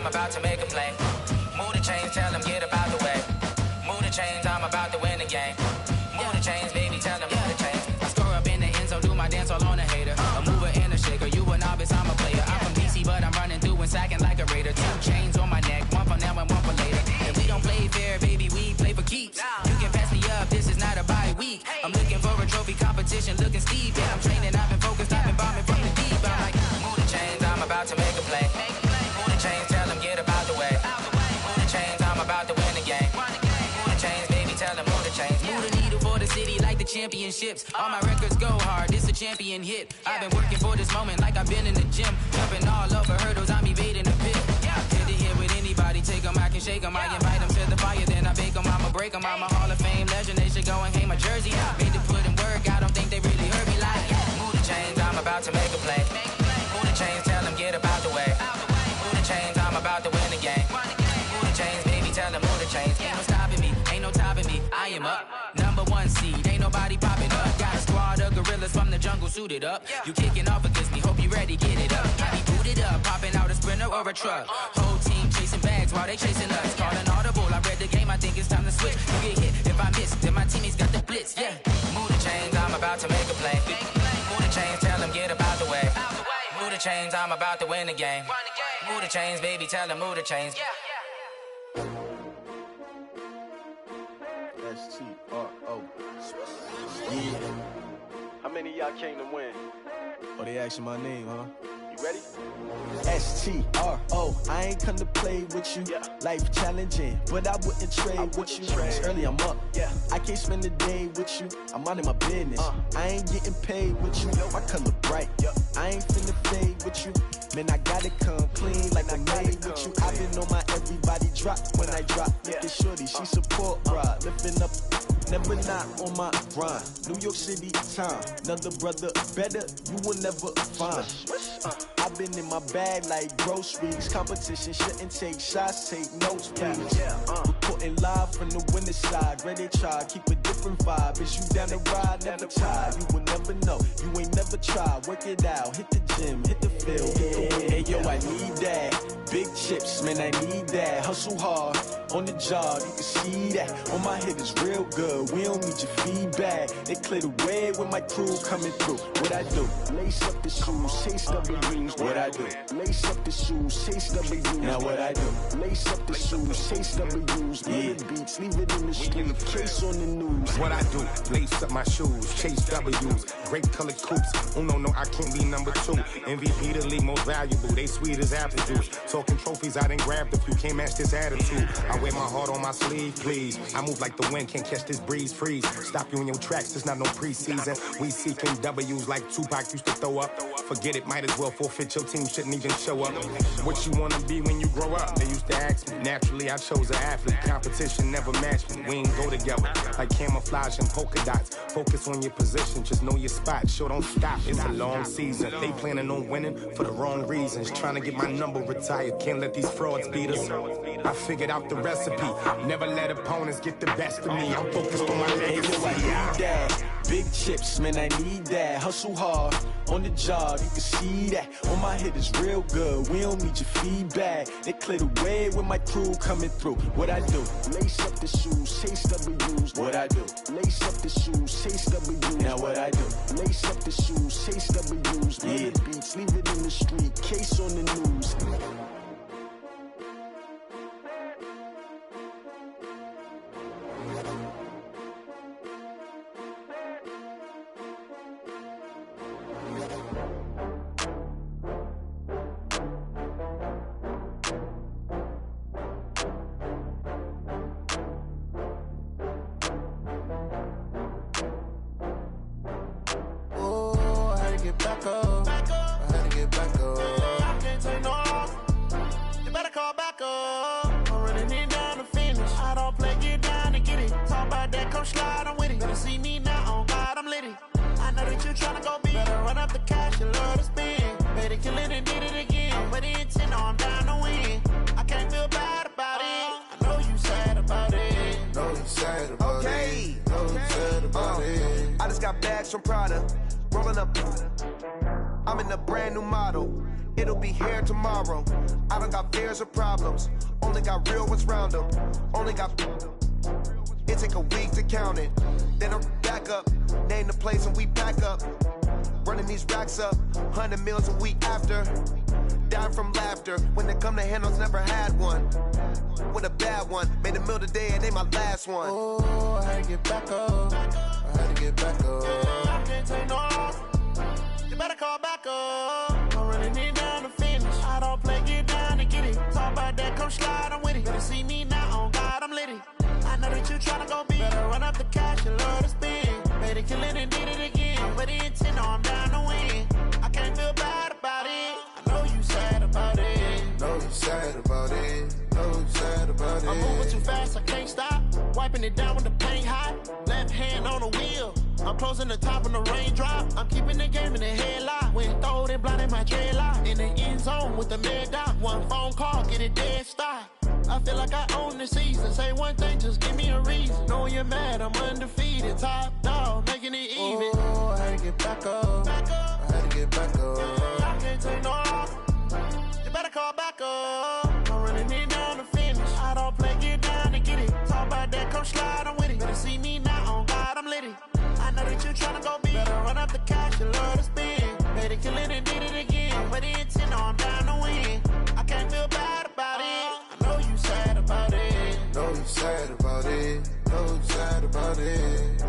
about to make a play. Move the chains, tell them get up out the way. Move the chains, I'm about to win the game. Move the chains, baby, tell them move the chains. I score up in the end zone, do my dance all on a hater. A mover and a shaker, you a novice, I'm a player. I'm from DC, but I'm running through and sacking like a raider. 2 chains on my neck, one for now and one for later. If we don't play fair, baby, we play for keeps. You can pass me up, this is not a bye week. I'm looking for a trophy competition, looking steep. And I'm training, I've been focused, I've been bombing from the deep. I'm like, move the chains, I'm about to make a play. Move the chains, tell them get up out the way. Move the chains, I'm about to win the game. Move the chains, baby, tell them move the chains. Move the needle for the city like the championships. All my records go hard, this a champion hit. I've been working for this moment like I've been in the gym. Jumping all over hurdles, I'm evading the pit. Hit it here with anybody, take them, I can shake them. I invite them to the fire, then I bake them, I'ma break them. I'm a Hall of Fame legend, they should go and hang my jersey. Made to put in work, I don't think they really heard me like. Move the chains, I'm about to make a play. Move the chains, tell them get up out the way. Move the chains, I'm about to win the game. Move the chains, baby, tell them move the chains. Ain't no stopping me, ain't no topping me, I am up. #1 seed, ain't nobody popping up. Got a squad of gorillas from the jungle suited up. You kicking off against me, hope you ready, get it up. I be booted up, popping out a sprinter or a truck. Whole team chasing bags while they chasing us. Calling audible, I read the game, I think it's time to switch. You get hit, if I miss, then my teammates got the blitz, yeah. Move the chains, I'm about to make a play. Move the chains, tell them get up out the way. Move the chains, I'm about to win the game. Move the chains, baby, tell them move the chains. S-T-R-O. Yeah. How many of y'all came to win? Oh, they asking my name, huh? You ready? S-T-R-O. I ain't come to play with you. Life challenging, but I wouldn't trade with you. It's early, I'm up. I can't spend the day with you. I'm minding my business. I ain't getting paid with you. My color bright. I ain't finna fade with you. Man, I gotta come clean like I made with you. I've been on my everybody drop when I drop. Look at shorty, she support ride. Lifting up, never not on my grind. New York City time, another brother better, you will never find. I've been in my bag like groceries. Competition shouldn't take shots, take notes, please. Reporting live from the winning side. Ready to try, keep a different vibe. Is you down the ride, never tired. You will never know, you ain't never tried. Work it out, hit the gym, hit the field, hit the wind. Hey yo, I need that. Big chips, man, I need that. Hustle hard, on the job, you can see that. On my head is real good, we don't need your feedback. They clear the way with my crew coming through. What I do? Lace up the shoes, chase W's. What I do? Lace up the shoes, chase W's. Now what I do? Lace up the shoes, chase W's. Yeah, beats, leave it in the street, case on the news. What I do? Lace up my shoes, chase W's. Great colored coops. Oh no, I can't be number 2. MVP the league most valuable. They sweet as apple juice. Talking trophies, I done grabbed a few. Can't match this attitude. I wear my heart on my sleeve, please. I move like the wind, can't catch this breeze. Freeze. Stop you in your tracks. There's not no preseason. We seeking W's like Tupac used to throw up. Forget it, might as well forfeit. Your team shouldn't even show up. What you wanna be when you grow up? They used to ask me. Naturally, I chose an athlete. Competition never matched me. We ain't go together like camouflage and polka dots. Focus on your position, just know your spot. Sure, don't stop. It's a long season. They planning on winning for the wrong reasons. Trying to get my number retired. Can't let these frauds beat us. I figured out the recipe. Never let opponents get the best of me. I'm focused on my legacy. I need that. Big chips, man, I need that. Hustle hard, on the job, you can see that. On my head is real good, we don't need your feedback. They clear the way with my crew coming through. What I do? Lace up the shoes, chase W's. What I do? Lace up the shoes, chase W's. Now what I do? Lace up the shoes, chase W's. Yeah, beats, leave it in the street, case on the news. From Prada, rolling up. I'm in a brand new model. It'll be here tomorrow. I don't got fears or problems. Only got real ones round them. Only got... It take a week to count it. Then I'm back up. Name the place and we pack up. Running these racks up. 100 meals a week after. Dying from laughter. When it come to handles, never had one. With a bad one. Made a meal today and they my last one. Oh, I had to get back up. I had to get back up. I can't take no off. You better call back up. I'm running it down to finish. I don't play, get down to get it. Talk about that, come slide, I'm with it. Better see me now, on God, I'm litty. I know that you tryna go big. Better run up the cash and love to spend. Made it, kill it, and did it again. But the intent, no, I'm down to win. I can't feel bad about it. I know you sad about it. Know you sad about it. Know you sad about it. I'm moving too fast, I can't stop. Wiping it down with the paint hot. Left hand on the wheel. I'm closing the top on the raindrop. I'm keeping the game in the headlock. When throwed and blinded my dreadlock. In the end zone with the mad dot. One phone call, get it dead stop. I feel like I own the season. Say one thing, just give me a reason. Knowing you're mad, I'm undefeated. Top dog, making it even. Oh, I had to get back up. I had to get back up. I can't take no off. You better call back up. I'm running it down to finish. I don't play, get down to get it. Talk about that, come slide, I'm with it. Better see me now, on God, I'm litty. I know that you tryna go big. Better run up the cash, you love to spend. Made it, kill it, and did it again. But the intent, no, I'm down to win. I can't feel bad about it. I know you sad about it. Know you sad about it. Know you sad about it.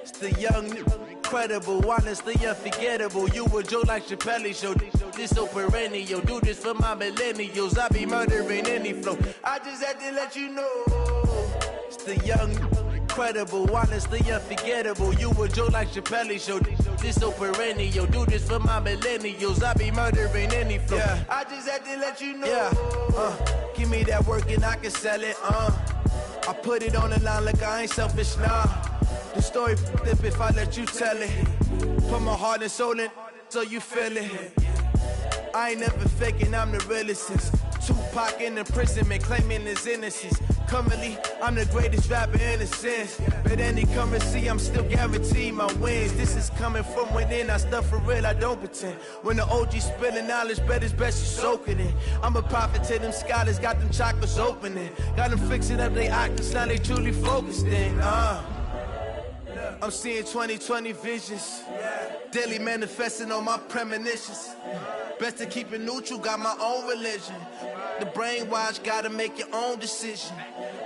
It's the young, incredible, honestly unforgettable. You a Joe like Chappelle show. This so perennial. Do this for my millennials. I be murdering any flow. I just had to let you know. It's the young, incredible, honestly unforgettable. You a Joe like Chappelle show. This so perennial. Do this for my millennials. I be murdering any flow. Yeah. I just had to let you know. Yeah. Give me that work and I can sell it. I put it on the line like I ain't selfish, nah. The story flip if I let you tell it. Put my heart and soul in so you feel it. I ain't never faking, I'm the realest since Tupac in imprisonment, claiming his innocence. Currently, I'm the greatest rapper in a sense. But any currency, I'm still guaranteed my wins. This is coming from within, I stuff for real, I don't pretend. When the OG spilling knowledge, bet it's best you soak it in. I'm a prophet to them scholars, got them chakras opening. Got them fixing up they octaves, now they truly focused in. I'm seeing 2020 visions. Daily manifesting on my premonitions. Best to keep it neutral, got my own religion. The brainwash, gotta make your own decision.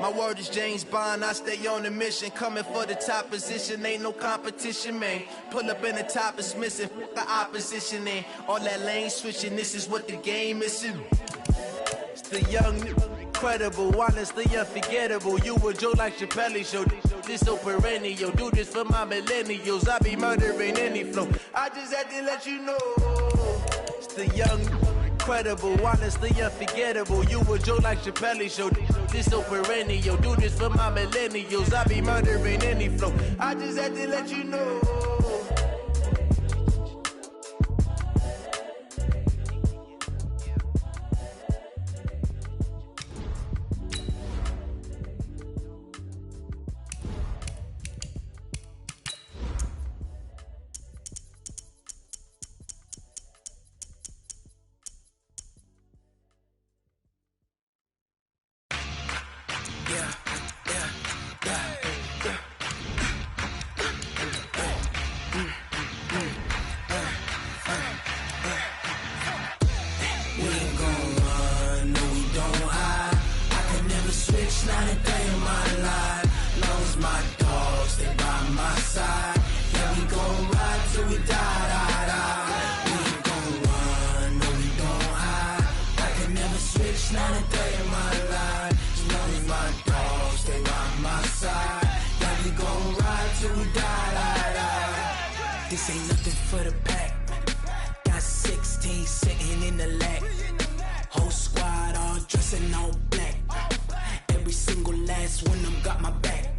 My word is James Bond, I stay on the mission. Coming for the top position, ain't no competition, man. Pull up in the top, it's missing, the opposition in. All that lane switching, this is what the game is in. It's the young, incredible, honestly unforgettable. You a Joe like Chappelle show. This so perennial. Do this for my millennials. I be murdering any flow. I just had to let you know. It's the young, incredible, honestly unforgettable. You a Joe like Chappelle show. This so perennial. Do this for my millennials. I be murdering any flow. I just had to let you know. This ain't nothing for the pack. Got 16 sitting in the lap. Whole squad all dressing all black. Every single last one of them got my back.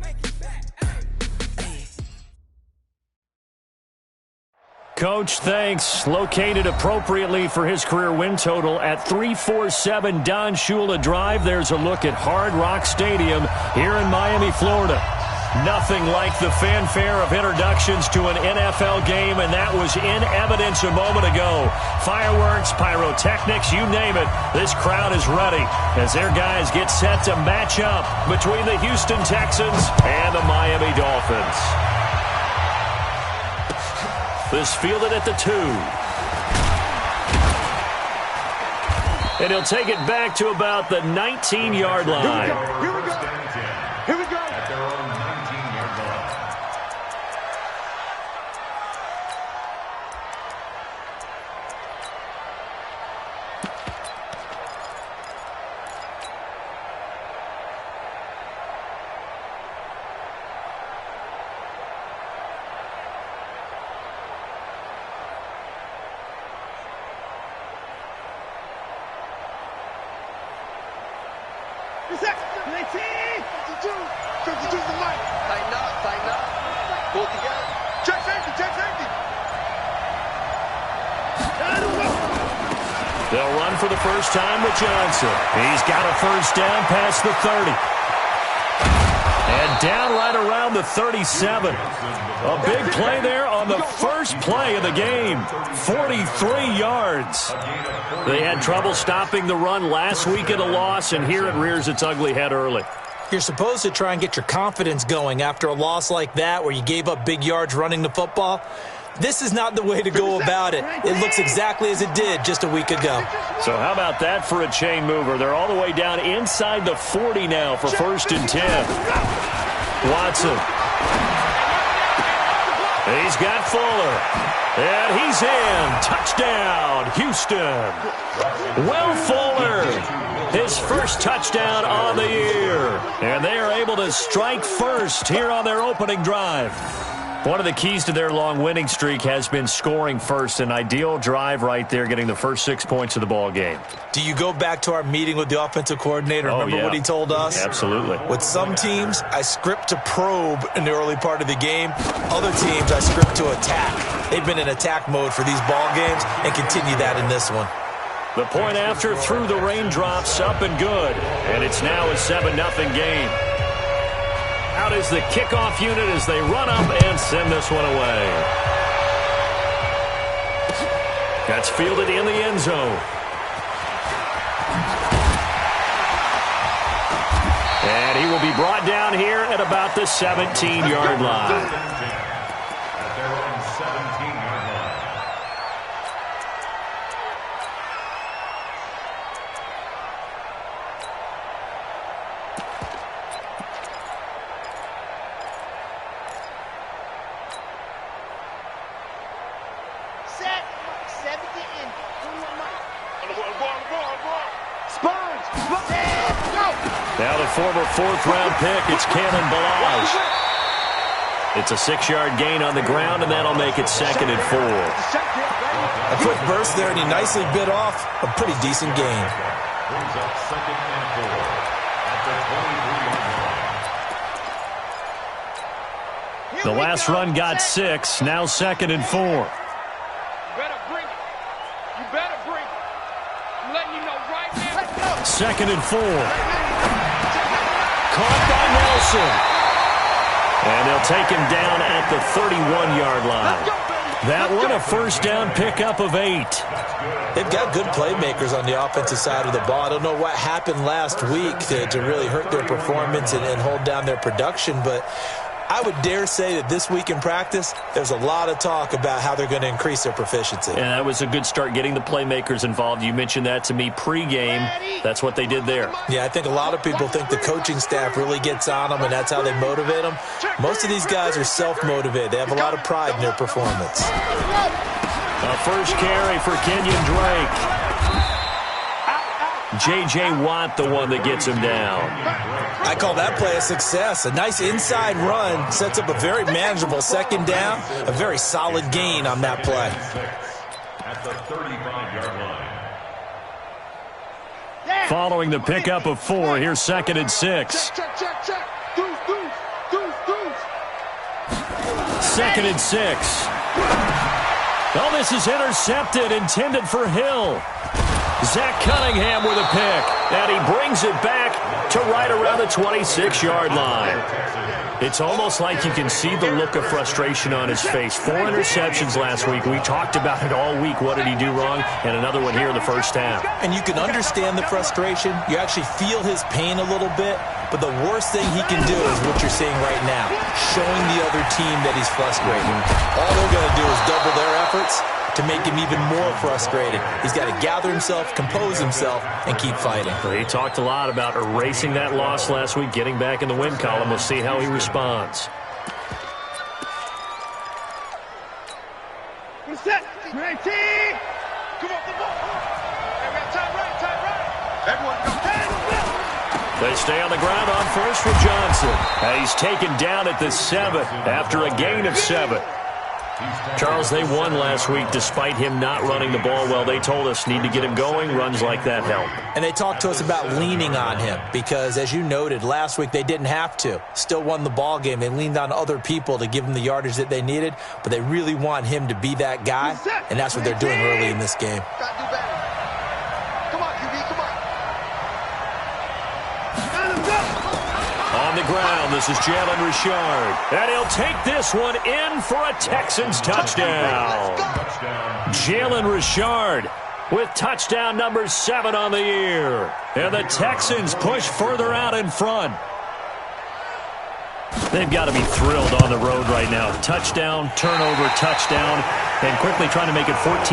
Coach, thanks. Located appropriately for his career win total at 347 Don Shula Drive. There's a look at Hard Rock Stadium here in Miami, Florida. Nothing like the fanfare of introductions to an NFL game, and that was in evidence a moment ago. Fireworks, pyrotechnics, you name it. This crowd is ready as their guys get set to match up between the Houston Texans and the Miami Dolphins. This fielded at the 2. And he'll take it back to about the 19-yard line. Here we go. Here we go. At their own 19-yard line. They'll run for the first time with Johnson. He's got a first down past the 30. And down right around the 37. A big play there on the first play of the game. 43 yards. They had trouble stopping the run last week at a loss, and here it rears its ugly head early. You're supposed to try and get your confidence going after a loss like that where you gave up big yards running the football. This is not the way to go about it. It looks exactly as it did just a week ago. So how about that for a chain mover? They're all the way down inside the 40 now for 1st and 10. Watson. He's got Fuller. And he's in. Touchdown, Houston. Will Fuller, his first touchdown on the year. And they are able to strike first here on their opening drive. One of the keys to their long winning streak has been scoring first. An ideal drive right there, getting the first 6 points of the ball game. Do you go back to our meeting with the offensive coordinator? Remember what he told us? Absolutely. With some teams, I script to probe in the early part of the game. Other teams, I script to attack. They've been in attack mode for these ball games and continue that in this one. The point after through the raindrops, up and good. And it's now a 7-0 game. Out is the kickoff unit as they run up and send this one away. That's fielded in the end zone. And he will be brought down here at about the 17-yard line. Now the former 4th-round pick, it's Kalen Balaj. It's a 6-yard gain on the ground, and that'll make it 2nd and 4. A quick burst there, and he nicely bit off a pretty decent gain. Brings up 2nd and 4 at the 23-yard line. The last run got 6, now 2nd and 4. You better bring it. You better bring it. I'm letting you know right now. Let's go. 2nd and 4. Caught by Nelson. And they'll take him down at the 31-yard line. That one a first down pickup of 8. They've got good playmakers on the offensive side of the ball. I don't know what happened last week to really hurt their performance and hold down their production, but I would dare say that this week in practice, there's a lot of talk about how they're going to increase their proficiency. And that was a good start, getting the playmakers involved. You mentioned that to me pregame. That's what they did there. Yeah, I think a lot of people think the coaching staff really gets on them, and that's how they motivate them. Most of these guys are self-motivated. They have a lot of pride in their performance. A first carry for Kenyon Drake. J.J. Watt, the one that gets him down. I call that play a success. A nice inside run sets up a very manageable 2nd down. A very solid gain on that play. At the 35-yard line. Following the pickup of 4, here's 2nd and 6. Check. Deuce. 2nd and 6. Oh, this is intercepted, intended for Hill. Zach Cunningham with a pick, and he brings it back to right around the 26-yard line. It's almost like you can see the look of frustration on his face. 4 interceptions last week. We talked about it all week. What did he do wrong? And another one here in the first half. And you can understand the frustration. You actually feel his pain a little bit. But the worst thing he can do is what you're seeing right now, showing the other team that he's frustrated. All they're going to do is double their efforts to make him even more frustrated. He's got to gather himself, compose himself, and keep fighting. He talked a lot about erasing that loss last week, getting back in the win column. We'll see how he responds. What's that? 19. Come on, the ball. Hey, we got time right. Everyone go. They stay on the ground on first with Johnson. And he's taken down at the 7 after a gain of 7. Charles, they won last week despite him not running the ball well. They told us need to get him going. Runs like that help. And they talked to us about leaning on him because, as you noted, last week they didn't have to. Still won the ball game. They leaned on other people to give them the yardage that they needed, but they really want him to be that guy, and that's what they're doing early in this game. On the ground, this is Jalen Richard. And he'll take this one in for a Texans touchdown. Jalen Richard with touchdown number 7 on the year. And the Texans push further out in front. They've got to be thrilled on the road right now. Touchdown, turnover, touchdown, and quickly trying to make it 14-0.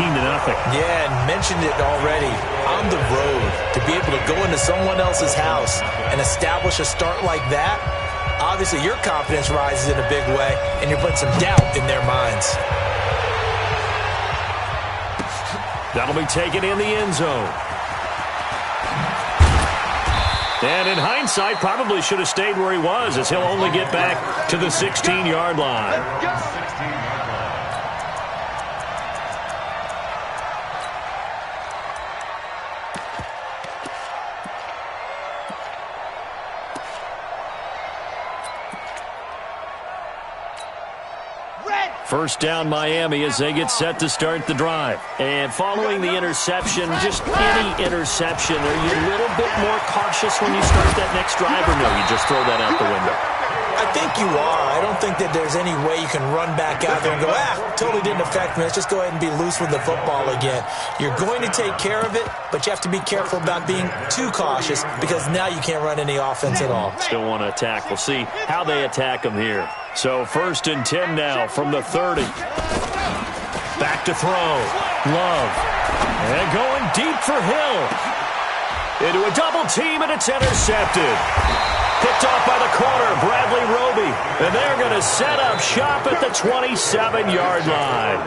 Yeah, and mentioned it already. On the road, to be able to go into someone else's house and establish a start like that, obviously your confidence rises in a big way, and you're putting some doubt in their minds. That'll be taken in the end zone. And in hindsight, probably should have stayed where he was, as he'll only get back to the 16-yard line. First down, Miami, as they get set to start the drive. And following the interception, just any interception, are you a little bit more cautious when you start that next drive, or no, you just throw that out the window? I think you are. I don't think that there's any way you can run back out there and go, totally didn't affect me. Let's just go ahead and be loose with the football again. You're going to take care of it, but you have to be careful about being too cautious because now you can't run any offense at all. Still want to attack. We'll see how they attack them here. So 1st and 10 now from the 30. Back to throw. Love. And going deep for Hill. Into a double team, and it's intercepted. Picked off by the corner, Bradley Roby. And they're going to set up shop at the 27-yard line.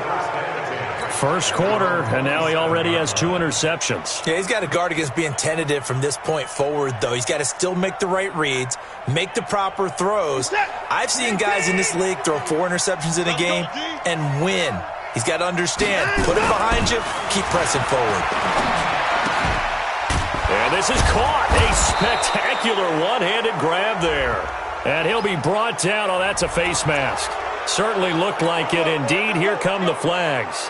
First quarter, and now he already has 2 interceptions. Yeah, he's got to guard against being tentative from this point forward, though. He's got to still make the right reads, make the proper throws. I've seen guys in this league throw 4 interceptions in a game and win. He's got to understand, put it behind you, keep pressing forward. And this is caught. A spectacular one-handed grab there. And he'll be brought down. Oh, that's a face mask. Certainly looked like it. Indeed, here come the flags.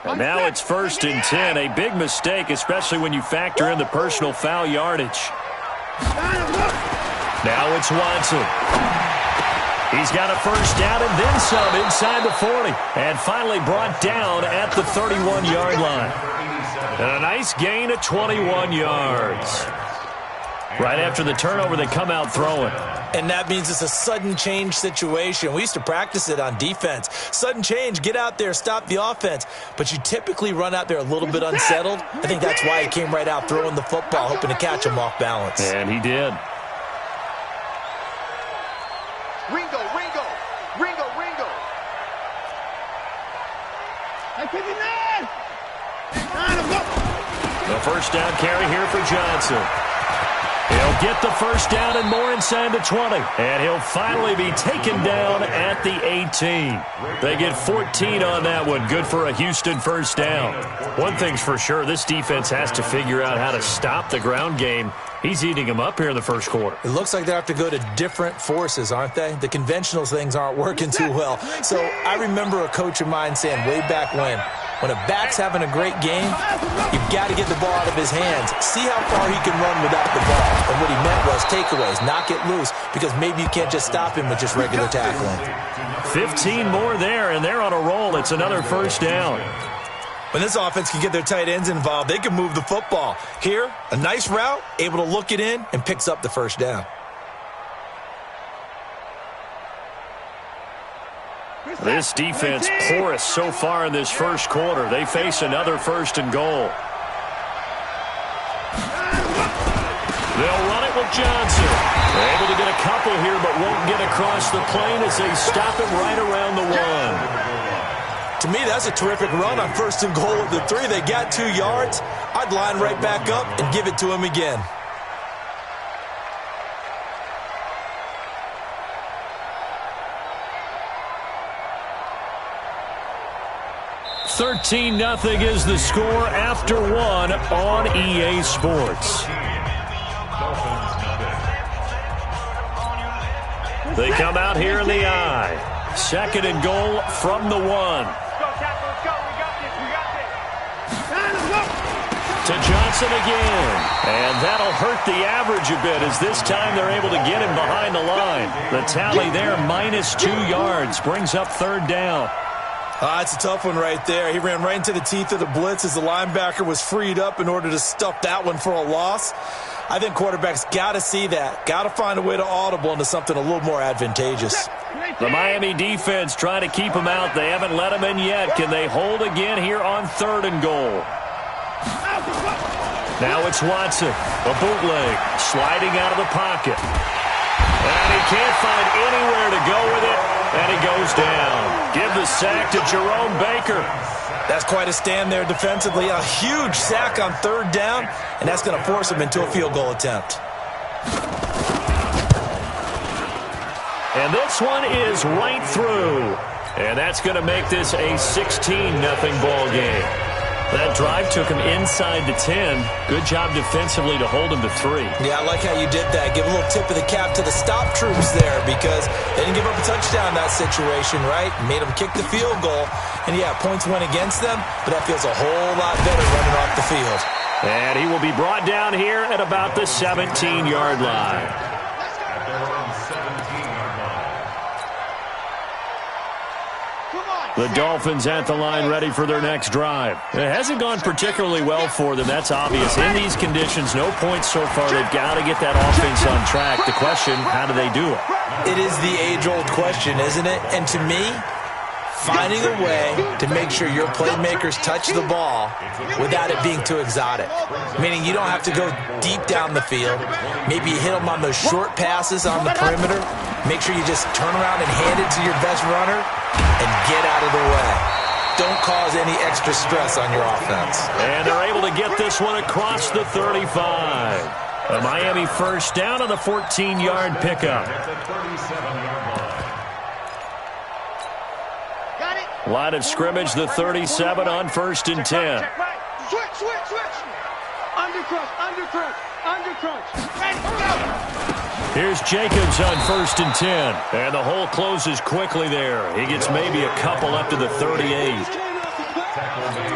And now it's 1st and 10. A big mistake, especially when you factor in the personal foul yardage. Now it's Watson. He's got a first down and then some inside the 40. And finally brought down at the 31-yard line. And a nice gain of 21 yards. Right after the turnover, they come out throwing. And that means it's a sudden change situation. We used to practice it on defense. Sudden change, get out there, stop the offense. But you typically run out there a little bit unsettled. I think that's why he came right out throwing the football, hoping to catch him off balance. And he did. Ringo. The first down carry here for Johnson. He'll get the first down and more inside the 20. And he'll finally be taken down at the 18. They get 14 on that one. Good for a Houston first down. One thing's for sure, this defense has to figure out how to stop the ground game. He's eating them up here in the first quarter. It looks like they have to go to different forces, aren't they? The conventional things aren't working too well. So I remember a coach of mine saying way back when a back's having a great game, you've got to get the ball out of his hands. See how far he can run without the ball. And what he meant was takeaways, knock it loose, because maybe you can't just stop him with just regular tackling. 15 more there, and they're on a roll. It's another first down. When this offense can get their tight ends involved, they can move the football. Here, a nice route, able to look it in, and picks up the first down. This defense porous so far in this first quarter. They face another 1st and goal. They'll run it with Johnson. They're able to get a couple here, but won't get across the plane as they stop him right around the 1. To me, that's a terrific run on 1st and goal at the 3. They got 2 yards. I'd line right back up and give it to him again. $13-0 is the score after 1 on EA Sports. They come out here in the I. 2nd and goal from the 1. To Johnson again. And that'll hurt the average a bit as this time they're able to get him behind the line. The tally there, -2 yards, brings up 3rd down. It's a tough one right there. He ran right into the teeth of the blitz as the linebacker was freed up in order to stuff that one for a loss. I think quarterbacks got to see that. Got to find a way to audible into something a little more advantageous. The Miami defense trying to keep him out. They haven't let him in yet. Can they hold again here on 3rd and goal? Now it's Watson. A bootleg. Sliding out of the pocket. And he can't find anywhere to go with it. And he goes down. Give the sack to Jerome Baker. That's quite a stand there defensively. A huge sack on 3rd down, and that's going to force him into a field goal attempt. And this one is right through. And that's going to make this a 16-0 ball game. That drive took him inside the 10. Good job defensively to hold him to 3. Yeah, I like how you did that. Give a little tip of the cap to the stop troops there because they didn't give up a touchdown in that situation, right? Made them kick the field goal. And, yeah, points went against them, but that feels a whole lot better running off the field. And he will be brought down here at about the 17-yard line. The Dolphins at the line ready for their next drive. It hasn't gone particularly well for them, that's obvious. In these conditions, no points so far. They've got to get that offense on track. The question, how do they do it? It is the age-old question, isn't it? And to me, finding a way to make sure your playmakers touch the ball without it being too exotic. Meaning you don't have to go deep down the field. Maybe you hit them on those short passes on the perimeter. Make sure you just turn around and hand it to your best runner and get out of the way. Don't cause any extra stress on your offense. And they're able to get this one across the 35. A Miami first down on the 14-yard pickup. Line of scrimmage, the 37 on 1st and 10. Switch. Undercrunch. Here's Jacobs on 1st and 10. And the hole closes quickly there. He gets maybe a couple up to the 38.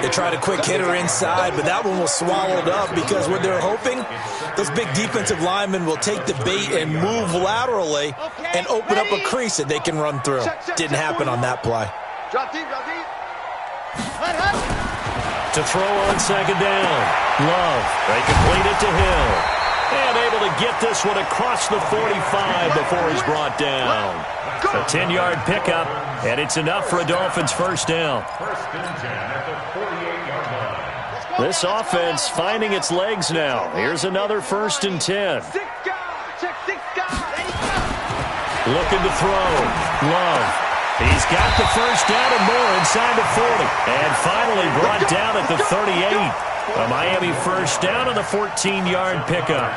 They tried a quick hitter inside, but that one was swallowed up because what they're hoping, those big defensive linemen will take the bait and move laterally and open up a crease that they can run through. Didn't happen on that play. Drop deep. To throw on 2nd down. Love. They complete it to Hill. And able to get this one across the 45 before he's brought down. A 10-yard pickup, and it's enough for a Dolphins first down. This offense finding its legs now. Here's another 1st and 10. Looking to throw. Love. He's got the first down and more inside the 40. And finally brought down at the 38. A Miami first down on the 14-yard pickup.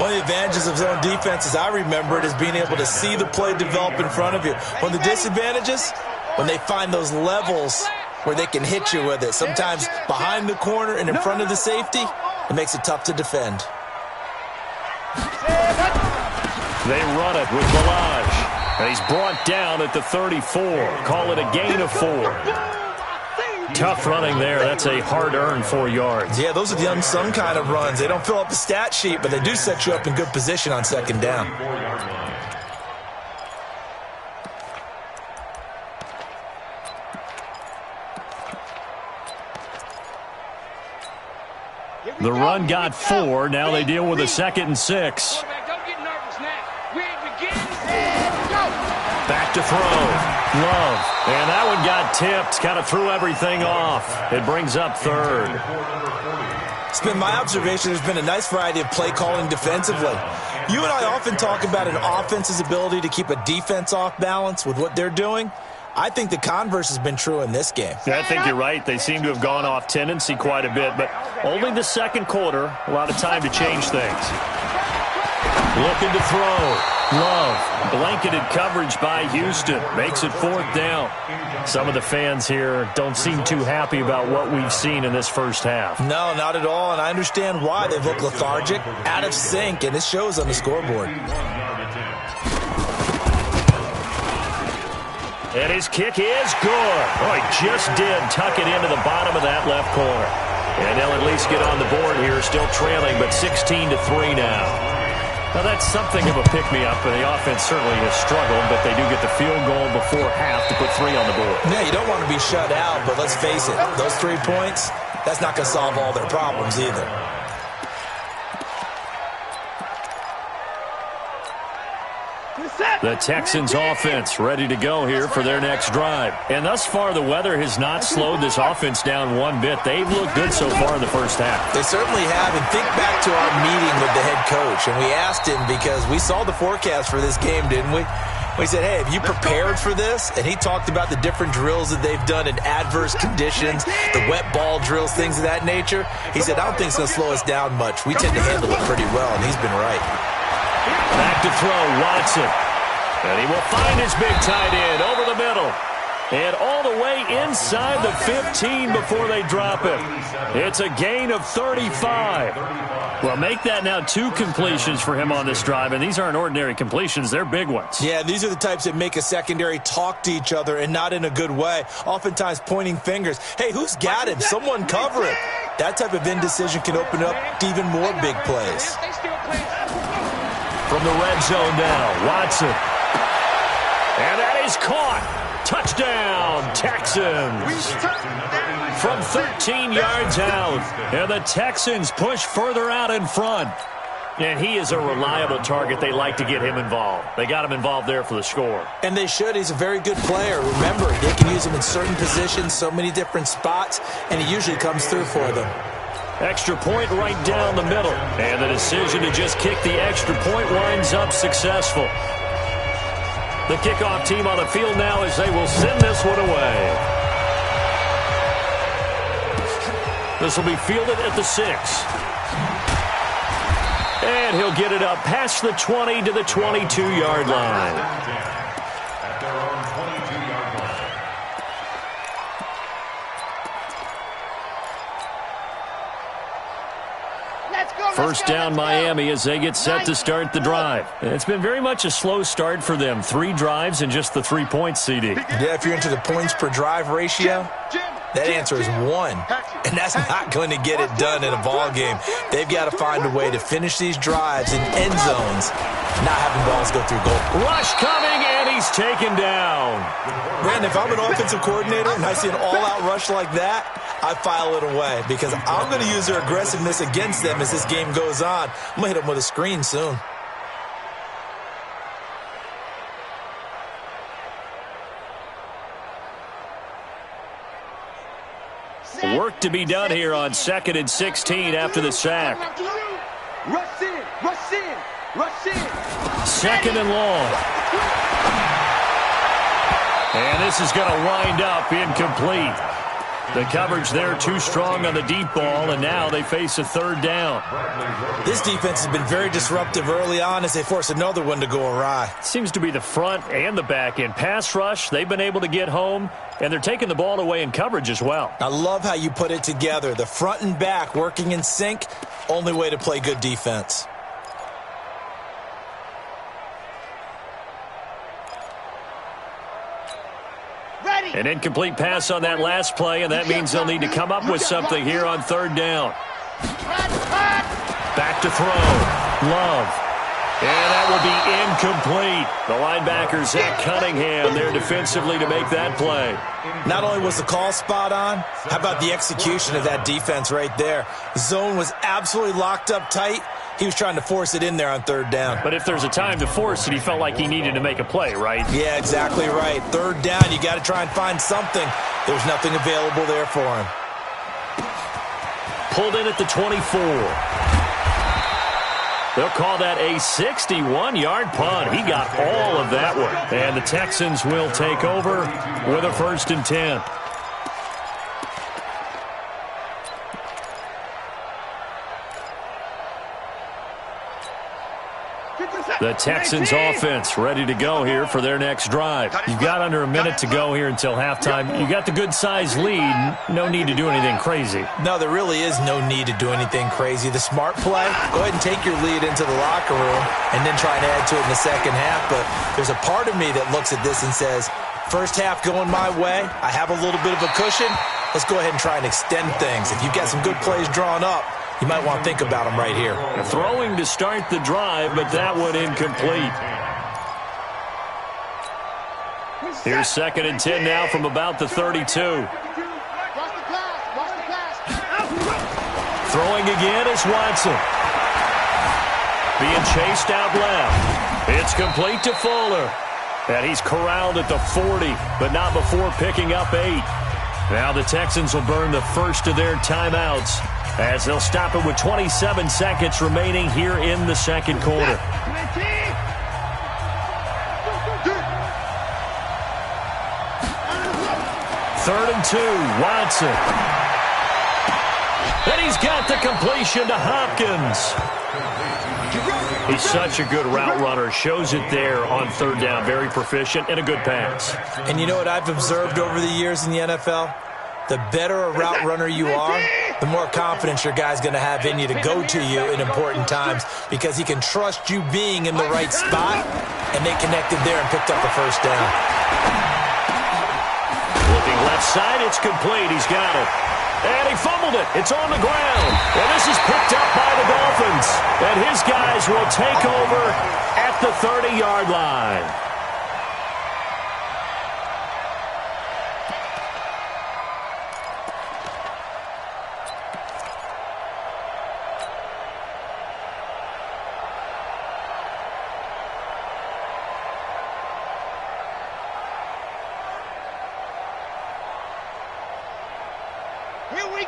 One of the advantages of zone defense, as I remember it, is being able to see the play develop in front of you. One of the disadvantages, when they find those levels where they can hit you with it. Sometimes behind the corner and in front of the safety, it makes it tough to defend. They run it with Balaj. And he's brought down at the 34. Call it a gain of 4. Tough running there. That's a hard-earned 4 yards. Yeah, those are the unsung kind of runs. They don't fill up the stat sheet, but they do set you up in good position on 2nd down. The run got 4. Now they deal with a 2nd and 6. Back to throw. Love. And that one got tipped. Kind of threw everything off. It brings up 3rd. It's been my observation there's been a nice variety of play calling defensively. You and I often talk about an offense's ability to keep a defense off balance with what they're doing. I think the converse has been true in this game. Yeah, I think you're right. They seem to have gone off tendency quite a bit, but only the 2nd quarter. A lot of time to change things. Looking to throw. Love. Blanketed coverage by Houston. Makes it 4th down. Some of the fans here don't seem too happy about what we've seen in this first half. No, not at all, and I understand why. They've looked lethargic, out of sync, and it shows on the scoreboard. And his kick is good. Oh, he just did tuck it into the bottom of that left corner. And they'll at least get on the board here, still trailing, but 16-3 now. Now, that's something of a pick-me-up, and the offense certainly has struggled, but they do get the field goal before half to put 3 on the board. Yeah, you don't want to be shut out, but let's face it, those 3 points, that's not going to solve all their problems either. The Texans offense ready to go here for their next drive. And thus far, the weather has not slowed this offense down one bit. They've looked good so far in the first half. They certainly have. And think back to our meeting with the head coach. And we asked him because we saw the forecast for this game, didn't we? We said, hey, have you prepared for this? And he talked about the different drills that they've done in adverse conditions, the wet ball drills, things of that nature. He said, I don't think it's going to slow us down much. We tend to handle it pretty well, and he's been right. Back to throw, Watson. And he will find his big tight end over the middle. And all the way inside the 15 before they drop it. It's a gain of 35. Well, make that now 2 completions for him on this drive. And these aren't ordinary completions. They're big ones. Yeah, these are the types that make a secondary talk to each other and not in a good way. Oftentimes pointing fingers. Hey, who's got him? Someone cover him. That type of indecision can open up to even more big plays. From the red zone now, Watson. And that is caught. Touchdown, Texans. From 13 yards out. And the Texans push further out in front. And he is a reliable target. They like to get him involved. They got him involved there for the score. And they should. He's a very good player. Remember, they can use him in certain positions, so many different spots, and he usually comes through for them. Extra point right down the middle. And the decision to just kick the extra point winds up successful. The kickoff team on the field now as they will send this one away. This will be fielded at the 6. And he'll get it up past the 20 to the 22-yard line. At their own 22-yard line. First down, Miami, as they get set to start the drive. It's been very much a slow start for them. 3 drives and just the 3 points, CD. Yeah, if you're into the points per drive ratio, that answer is 1. And that's not going to get it done in a ball game. They've got to find a way to finish these drives in end zones, not having balls go through goal. Rush coming, and he's taken down. Man, if I'm an offensive coordinator and I see an all-out rush like that, I file it away because I'm going to use their aggressiveness against them as this game goes on. I'm going to hit them with a screen soon. Work to be done here on 2nd and 16 after the sack. Rush in, rush in, rush in. 2nd and long. And this is going to wind up incomplete. The coverage there too strong on the deep ball, and now they face a 3rd down. This defense has been very disruptive early on as they force another one to go awry. Seems to be the front and the back end. Pass rush, they've been able to get home, and they're taking the ball away in coverage as well. I love how you put it together. The front and back working in sync, only way to play good defense. An incomplete pass on that last play, and that means they'll need to come up with something here on 3rd down. Back to throw. Love. And that will be incomplete. The linebacker, Zach Cunningham, there defensively to make that play. Not only was the call spot on, how about the execution of that defense right there? Zone was absolutely locked up tight. He was trying to force it in there on 3rd down. But if there's a time to force it, he felt like he needed to make a play, right? Yeah, exactly right. 3rd down, you got to try and find something. There's nothing available there for him. Pulled in at the 24. They'll call that a 61-yard punt. He got all of that one. And the Texans will take over with a 1st and 10. The Texans offense ready to go here for their next drive. You've got under a minute to go here until halftime. You got the good-sized lead. No need to do anything crazy. No, there really is no need to do anything crazy. The smart play, go ahead and take your lead into the locker room and then try and add to it in the second half. But there's a part of me that looks at this and says, first half going my way, I have a little bit of a cushion. let's go ahead and try and extend things. If you've got some good plays drawn up, you might want to think about them right here. Throwing to start the drive, but that one incomplete. Here's 2nd and 10 now from about the 32. Throwing again is Watson. Being chased out left. It's complete to Fuller. And he's corralled at the 40, but not before picking up 8. Now the Texans will burn the first of their timeouts as they'll stop it with 27 seconds remaining here in the second quarter. 3rd and 2, Watson. And he's got the completion to Hopkins. He's such a good route runner. Shows it there on 3rd down. Very proficient and a good pass. And you know what I've observed over the years in the NFL? The better a route runner you are, the more confidence your guy's going to have in you to go to you in important times because he can trust you being in the right spot, and they connected there and picked up a first down. Looking left side, it's complete. He's got it. And he fumbled it. It's on the ground. And this is picked up by the Dolphins. And his guys will take over at the 30-yard line.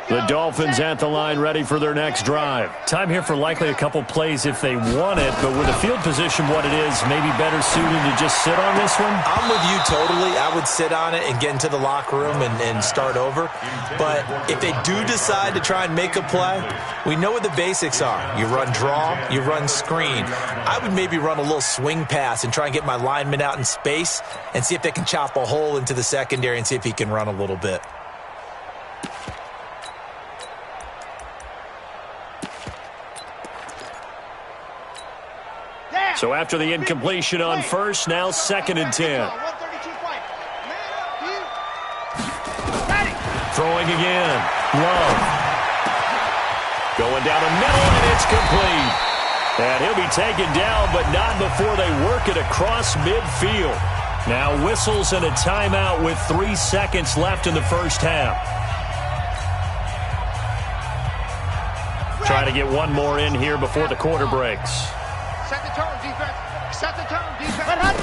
The Dolphins at the line ready for their next drive. Time here for likely a couple plays if they want it, but with the field position what it is, maybe better suited to just sit on this one? I'm with you totally. I would sit on it and get into the locker room and start over. But if they do decide to try and make a play, we know what the basics are. You run draw, you run screen. I would maybe run a little swing pass and try and get my lineman out in space and see if they can chop a hole into the secondary and see if he can run a little bit. So after the incompletion on first, now 2nd and 10. Throwing again. Love. Going down the middle, and it's complete. And he'll be taken down, but not before they work it across midfield. Now whistles and a timeout with 3 seconds left in the first half. Trying to get one more in here before the quarter breaks. Set the tone, defense. Set the tone, defense.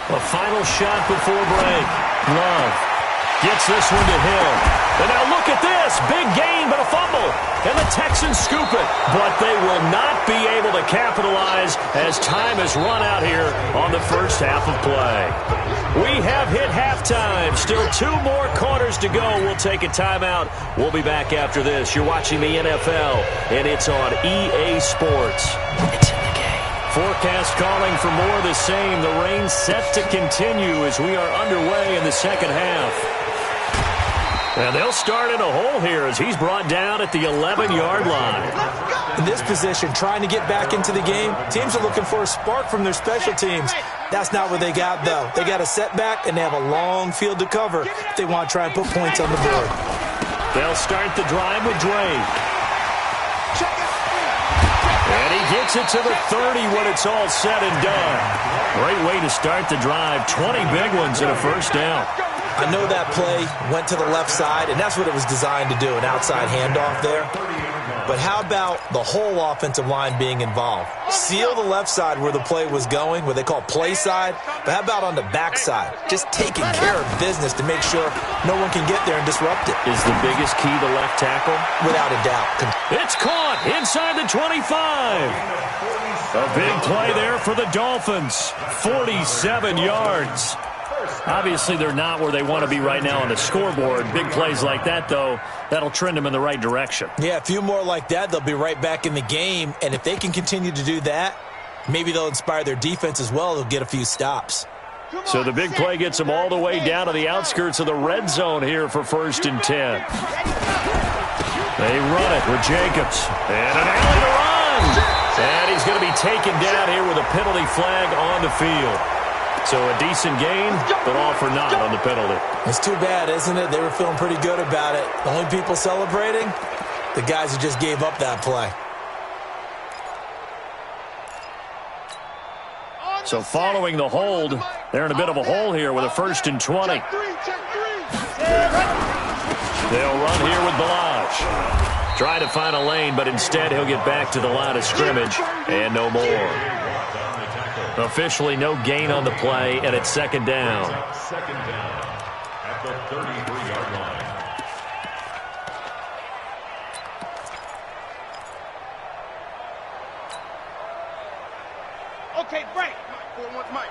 A final shot before break. Love gets this one to Hill. And now look at this. Big gain, but a fumble. And the Texans scoop it. But they will not be able to capitalize as time has run out here on the first half of play. We have hit halftime. Still 2 more quarters to go. We'll take a timeout. We'll be back after this. You're watching the NFL, and it's on EA Sports. It's in the game. Forecast calling for more of the same. The rain set to continue as we are underway in the second half. And they'll start in a hole here as he's brought down at the 11-yard line. In this position, trying to get back into the game, teams are looking for a spark from their special teams. That's not what they got, though. They got a setback, and they have a long field to cover if they want to try and put points on the board. They'll start the drive with Drake. And he gets it to the 30 when it's all said and done. Great way to start the drive. 20 big ones and a first down. I know that play went to the left side, and that's what it was designed to do, an outside handoff there. But how about the whole offensive line being involved? Seal the left side where the play was going, what they call play side, but how about on the back side? Just taking care of business to make sure no one can get there and disrupt it. Is the biggest key the left tackle? Without a doubt. It's caught inside the 25. A big play there for the Dolphins. 47 yards. Obviously, they're not where they want to be right now on the scoreboard. Big plays like that, though, that'll trend them in the right direction. Yeah, a few more like that, they'll be right back in the game. And if they can continue to do that, maybe they'll inspire their defense as well. They'll get a few stops. So the big play gets them all the way down to the outskirts of the red zone here for 1st and 10. They run it with Jacobs. And an alley to run. And he's going to be taken down here with a penalty flag on the field. So a decent gain, but all for naught on the penalty. It's too bad, isn't it? They were feeling pretty good about it. The only people celebrating, the guys who just gave up that play. So following the hold, they're in a bit of a hole here with a 1st and 20. They'll run here with Balaj. Try to find a lane, but instead he'll get back to the line of scrimmage and no more. Officially no gain on the play, and it's 2nd down. Second down at the 33-yard line. Okay, break. Mike.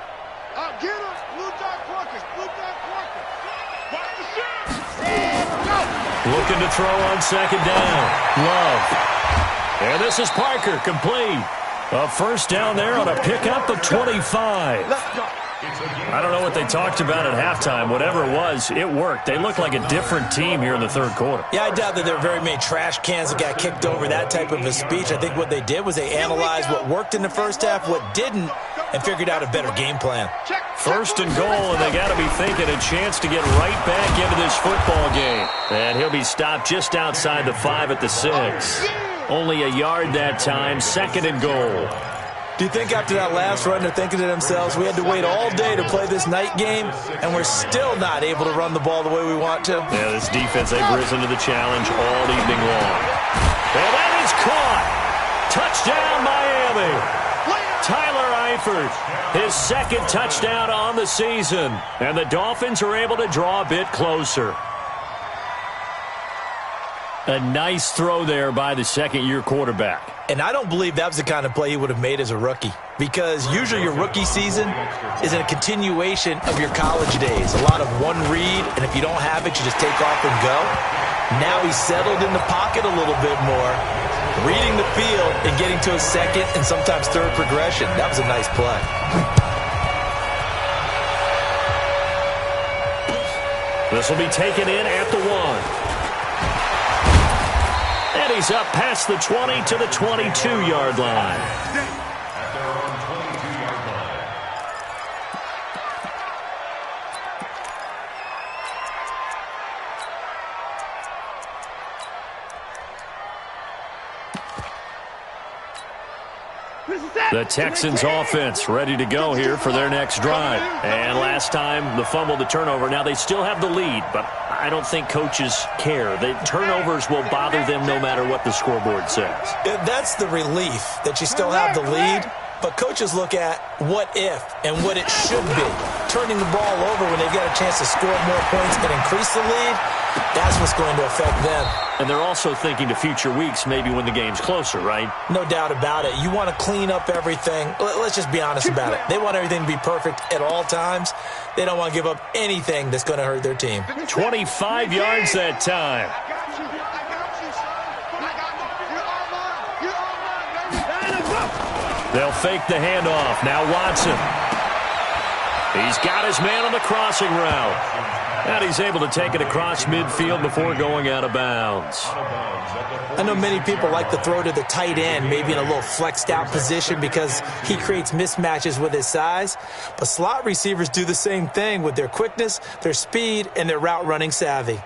I'll get him. Blue Dot Quarkers. Watch the shot. Go. Looking to throw on 2nd down. Love. And this is Parker, complete. A 1st down there on a pickup of 25. Let's go. I don't know what they talked about at halftime. Whatever it was, it worked. They look like a different team here in the 3rd quarter. Yeah, I doubt that there were very many trash cans that got kicked over that type of a speech. I think what they did was they analyzed what worked in the first half, what didn't, and figured out a better game plan. 1st and goal, and they got to be thinking a chance to get right back into this football game. And he'll be stopped just outside the 5 at the 6. Only a yard that time, 2nd and goal. Do you think after that last run they're thinking to themselves, we had to wait all day to play this night game, and we're still not able to run the ball the way we want to? Yeah, this defense, they've risen to the challenge all evening long. And that is caught. Touchdown, Miami. Tyler Eifert, his 2nd touchdown on the season. And the Dolphins are able to draw a bit closer. A nice throw there by the 2nd-year quarterback. And I don't believe that was the kind of play he would have made as a rookie, because usually your rookie season is a continuation of your college days. A lot of one read, and if you don't have it, you just take off and go. Now he's settled in the pocket a little bit more, reading the field and getting to his 2nd and sometimes 3rd progression. That was a nice play. This will be taken in at the 1. And he's up past the 20 to the 22-yard line. At their own 22-yard line. The Texans offense ready to go here for their next drive. And last time, the fumble, the turnover. Now they still have the lead, but I don't think coaches care. The turnovers will bother them no matter what the scoreboard says. That's the relief that you still have the lead, but coaches look at what if and what it should be. Turning the ball over when they've got a chance to score more points and increase the lead, that's what's going to affect them. And they're also thinking to future weeks, maybe when the game's closer, right? No doubt about it. You want to clean up everything. Let's just be honest about it. They want everything to be perfect at all times. They don't want to give up anything that's going to hurt their team. 25 yards that time. They'll fake the handoff. Now Watson. He's got his man on the crossing route. And he's able to take it across midfield before going out of bounds. I know many people like to throw to the tight end, maybe in a little flexed out position because he creates mismatches with his size. But slot receivers do the same thing with their quickness, their speed, and their route running savvy.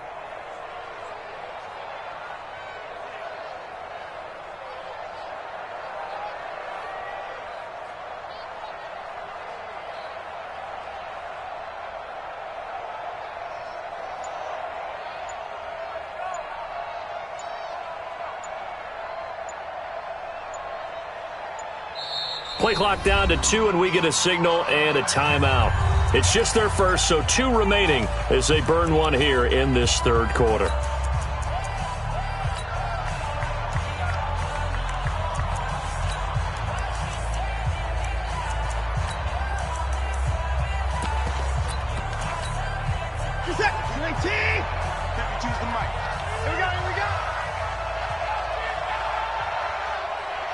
Play clock down to 2, and we get a signal and a timeout. It's just their first, so 2 remaining as they burn one here in this 3rd quarter.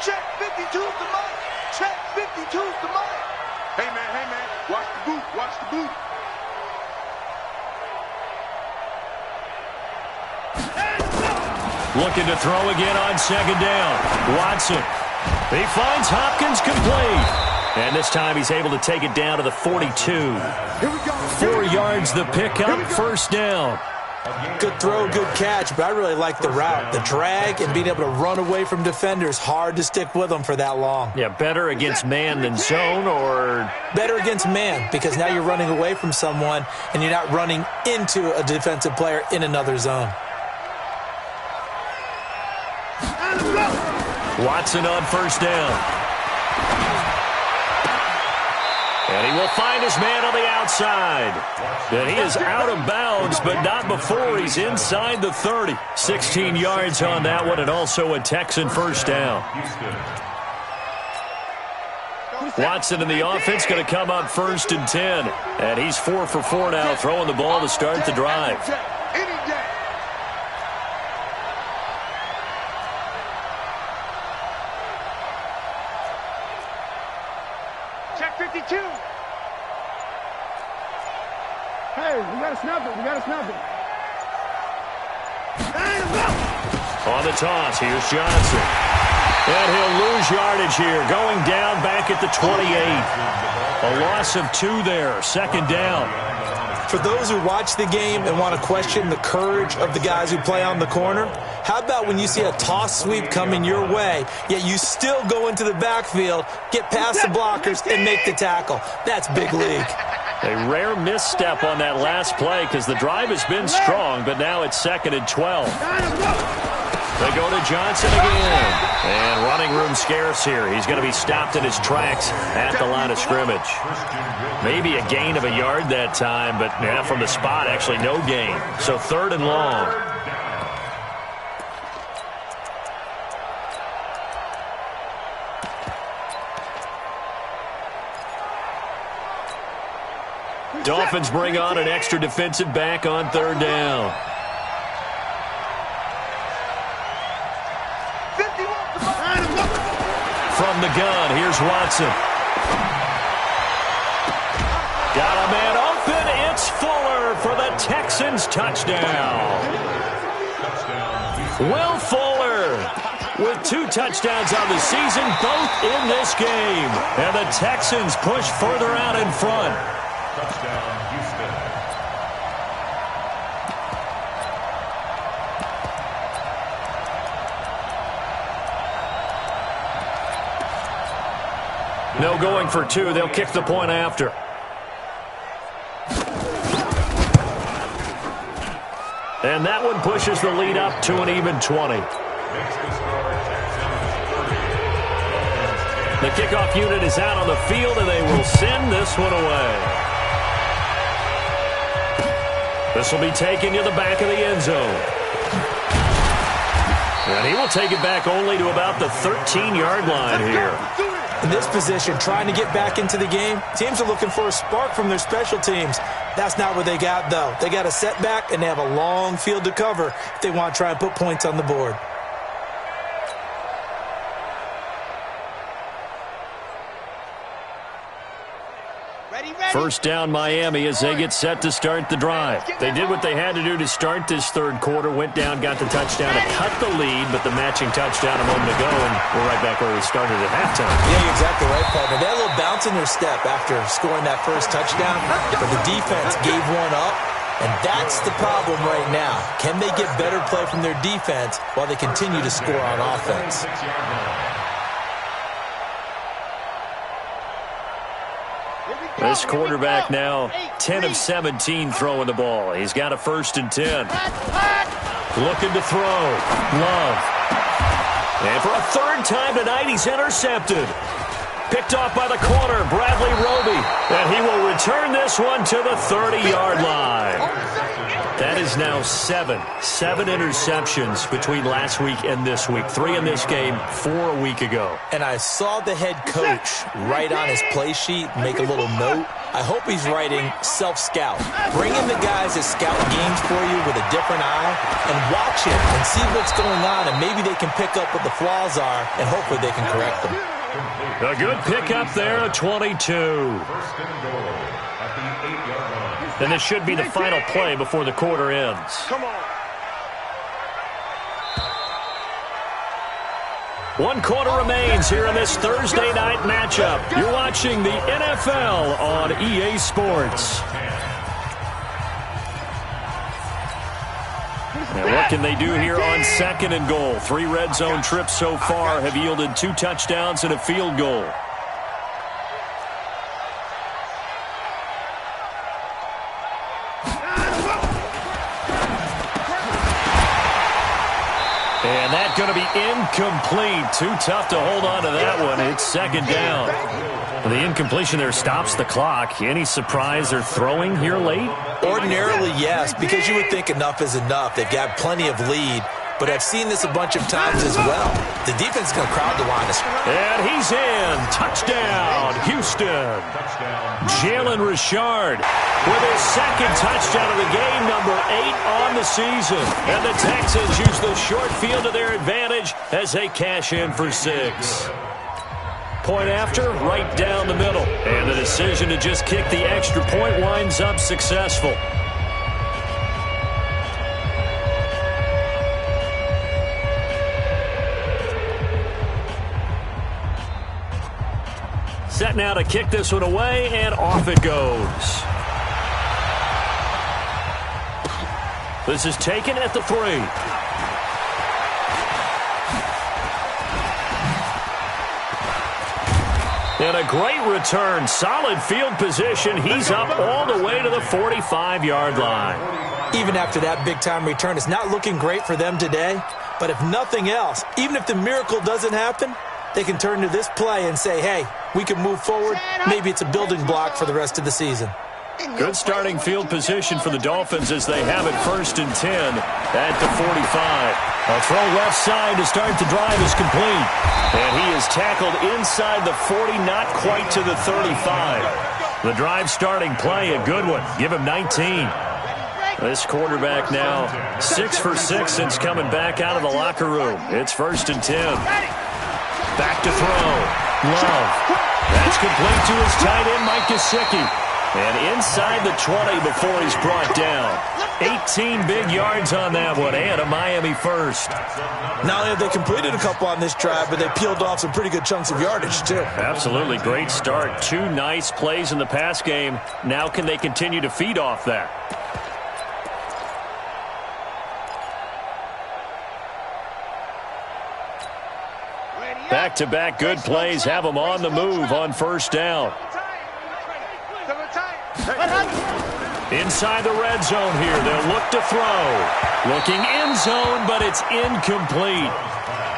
Check 52's the mic. Check 52's the mic. Hey man, watch the boot, watch the boot. Looking to throw again on 2nd down. Watson. He finds Hopkins complete. And this time he's able to take it down to the 42. 4 yards the pickup, first down. Good throw, good catch, but I really like the route. The drag and being able to run away from defenders, hard to stick with them for that long. Yeah, better against man than zone, or? Better against man, because now you're running away from someone and you're not running into a defensive player in another zone. Watson on first down. And he will find his man on the outside. And he is out of bounds, but not before he's inside the 30. 16 yards on that one, and also a Texan first down. Watson in the offense going to come up first and 10. And he's 4 for 4 now, throwing the ball to start the drive. Check 52. Hey, we got to snap it. We got to snap it. On the toss, here's Johnson. And he'll lose yardage here, going down back at the 28. A loss of 2 there, second down. For those who watch the game and want to question the courage of the guys who play on the corner, how about when you see a toss sweep coming your way, yet you still go into the backfield, get past the blockers, and make the tackle? That's big league. A rare misstep on that last play because the drive has been strong, but now it's 2nd and 12. They go to Johnson again. And running room scarce here. He's going to be stopped in his tracks at the line of scrimmage. Maybe a gain of a yard that time, but yeah, from the spot, actually no gain. So 3rd and long. Dolphins bring on an extra defensive back on 3rd down. From the gun, here's Watson. Got a man open. It's Fuller for the Texans touchdown. Will Fuller with 2 touchdowns on the season, both in this game. And the Texans push further out in front. Touchdown, Houston. No going for 2. They'll kick the point after. And that one pushes the lead up to an even 20. The kickoff unit is out on the field, and they will send this one away. This will be taken to the back of the end zone. And he will take it back only to about the 13-yard line here. In this position, trying to get back into the game, teams are looking for a spark from their special teams. That's not what they got, though. They got a setback, and they have a long field to cover if they want to try and put points on the board. First down Miami as they get set to start the drive. They did what they had to do to start this 3rd quarter, went down, got the touchdown to cut the lead, but the matching touchdown a moment ago, and we're right back where we started at halftime. Yeah, you're exactly right, partner. They had a little bounce in their step after scoring that first touchdown, but the defense gave one up, and that's the problem right now. Can they get better play from their defense while they continue to score on offense? This quarterback now 10 of 17 throwing the ball. He's got a 1st and 10. Looking to throw. Love. And for a 3rd time tonight, he's intercepted. Picked off by the corner, Bradley Roby. And he will return this one to the 30-yard line. That is now 7 interceptions between last week and this week. 3 in this game, 4 a week ago. And I saw the head coach write on his play sheet, make a little note. I hope he's writing self-scout. Bring in the guys that scout games for you with a different eye and watch it and see what's going on, and maybe they can pick up what the flaws are, and hopefully they can correct them. A good pickup there, 22. And this should be the final play before the quarter ends. Come on. 1 quarter remains here in this Thursday night matchup. You're watching the NFL on EA Sports. And what can they do here on 2nd and goal? 3 red zone trips so far have yielded 2 touchdowns and a field goal. And that's going to be incomplete. Too tough to hold on to that one. It's 2nd down. The incompletion there stops the clock. Any surprise they're throwing here late? Ordinarily, yes, because you would think enough is enough. They've got plenty of lead, but I've seen this a bunch of times as well. The defense is going to crowd the line. And he's in. Touchdown, Houston. Jalen Richard with his 2nd touchdown of the game, number 8 on the season. And the Texans use the short field to their advantage as they cash in for 6. Point after, right down the middle. And the decision to just kick the extra point winds up successful. Set now to kick this one away, and off it goes. This is taken at the 3. And a great return. Solid field position. He's up all the way to the 45-yard line. Even after that big-time return, it's not looking great for them today. But if nothing else, even if the miracle doesn't happen, they can turn to this play and say, hey, we can move forward. Maybe it's a building block for the rest of the season. Good starting field position for the Dolphins as they have it 1st and 10 at the 45. A throw left side to start the drive is complete. And he is tackled inside the 40, not quite to the 35. The drive starting play, a good one. Give him 19. This quarterback now 6 for 6 since coming back out of the locker room. It's 1st and 10. Back to throw. Love. That's complete to his tight end, Mike Gesicki. And inside the 20 before he's brought down. 18 big yards on that one, and a Miami first. Not only have they completed a couple on this drive, but they peeled off some pretty good chunks of yardage, too. Absolutely. Great start. 2 nice plays in the pass game. Now can they continue to feed off that? Back-to-back good plays have them on the move on 1st down. Inside the red zone here. They'll look to throw. Looking end zone, but it's incomplete.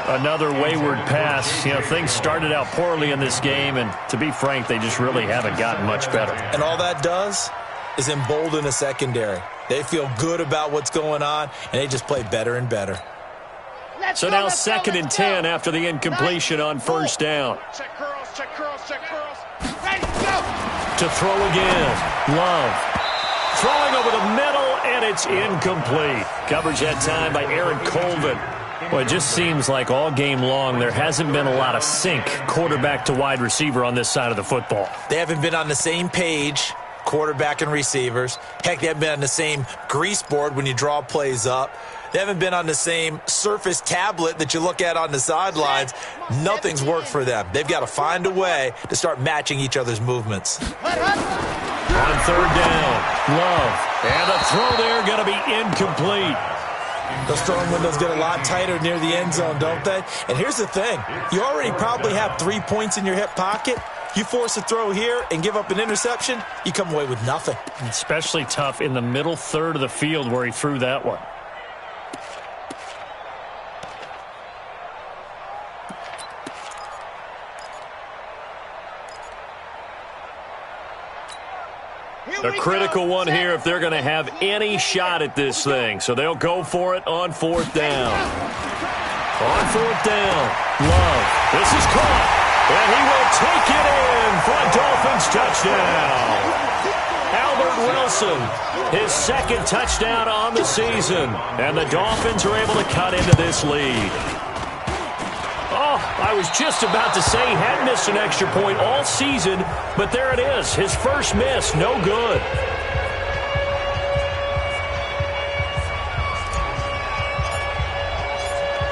Another wayward pass. You know, things started out poorly in this game, and to be frank, they just really haven't gotten much better. And all that does is embolden a secondary. They feel good about what's going on, and they just play better and better. So now 2nd and 10 after the incompletion on 1st down. Check curls. Ready, go! To throw again. Love. Throwing over the middle, and it's incomplete. Coverage that time by Aaron Colvin. Well, it just seems like all game long there hasn't been a lot of sync quarterback to wide receiver on this side of the football. They haven't been on the same page, quarterback and receivers. Heck, they haven't been on the same grease board when you draw plays up. They haven't been on the same Surface tablet that you look at on the sidelines. Nothing's worked for them. They've got to find a way to start matching each other's movements. On 3rd down, Love. And a throw there going to be incomplete. Those throwing windows get a lot tighter near the end zone, don't they? And here's the thing. You already probably have 3 points in your hip pocket. You force a throw here and give up an interception, you come away with nothing. Especially tough in the middle third of the field where he threw that one. A critical one here if they're going to have any shot at this thing. So they'll go for it on 4th down. On 4th down, Love. This is caught. And he will take it in for a Dolphins touchdown. Albert Wilson, his 2nd touchdown on the season. And the Dolphins are able to cut into this lead. Oh, I was just about to say he hadn't missed an extra point all season, but there it is. His first miss, no good.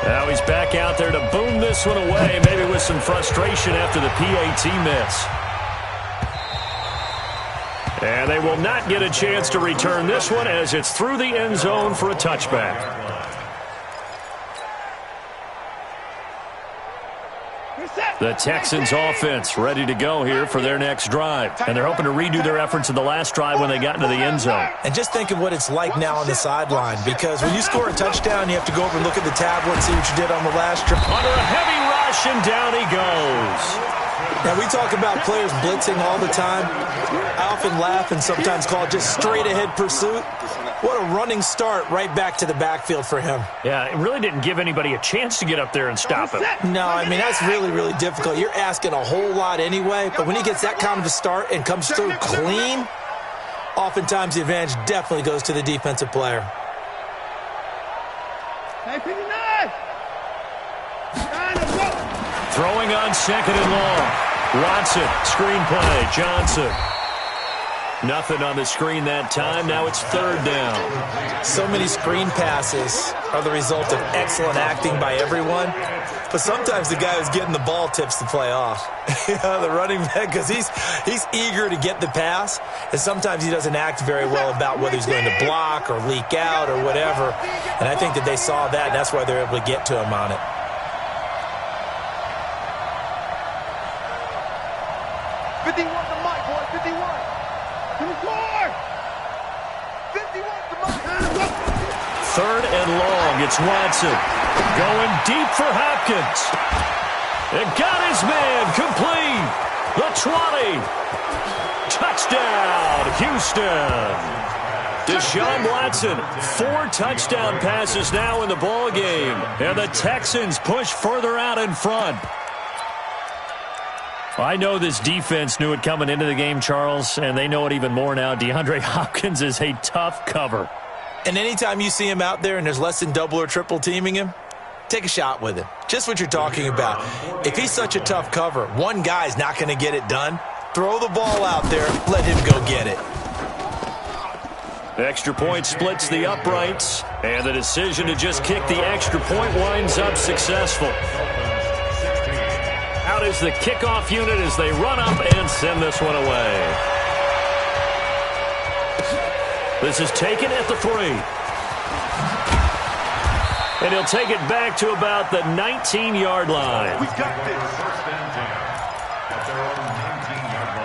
Now he's back out there to boom this one away, maybe with some frustration after the PAT miss. And they will not get a chance to return this one as it's through the end zone for a touchback. The Texans offense ready to go here for their next drive. And they're hoping to redo their efforts in the last drive when they got into the end zone. And just think of what it's like now on the sideline, because when you score a touchdown, you have to go over and look at the tablet and see what you did on the last drive. Under a heavy rush, and down he goes. Now, we talk about players blitzing all the time. I often laugh and sometimes call it just straight-ahead pursuit. What a running start right back to the backfield for him. Yeah, it really didn't give anybody a chance to get up there and stop him. No, I mean, that's really, really difficult. You're asking a whole lot anyway, but when he gets that kind of a start and comes through clean, oftentimes the advantage definitely goes to the defensive player. Hey, 59! Throwing on second and long. Watson, screen play, Johnson. Nothing on the screen that time. Now it's third down. So many screen passes are the result of excellent acting by everyone. But sometimes the guy who's getting the ball tips the play off. The running back, because he's eager to get the pass. And sometimes he doesn't act very well about whether he's going to block or leak out or whatever. And I think that they saw that, and that's why they're able to get to him on it. Third and long. It's Watson. Going deep for Hopkins. And got his man complete. The 20. Touchdown, Houston. Deshaun Watson, 4 touchdown passes now in the ball game. And the Texans push further out in front. I know this defense knew it coming into the game, Charles, and they know it even more now. DeAndre Hopkins is a tough cover. And anytime you see him out there and there's less than double or triple teaming him, take a shot with him. Just what you're talking about. If he's such a tough cover, one guy's not going to get it done. Throw the ball out there. Let him go get it. Extra point splits the uprights, and the decision to just kick the extra point winds up successful. Out is the kickoff unit as they run up and send this one away. This is taken at the 3. And he'll take it back to about the 19-yard line. We got this. First and 10 at their own 19-yard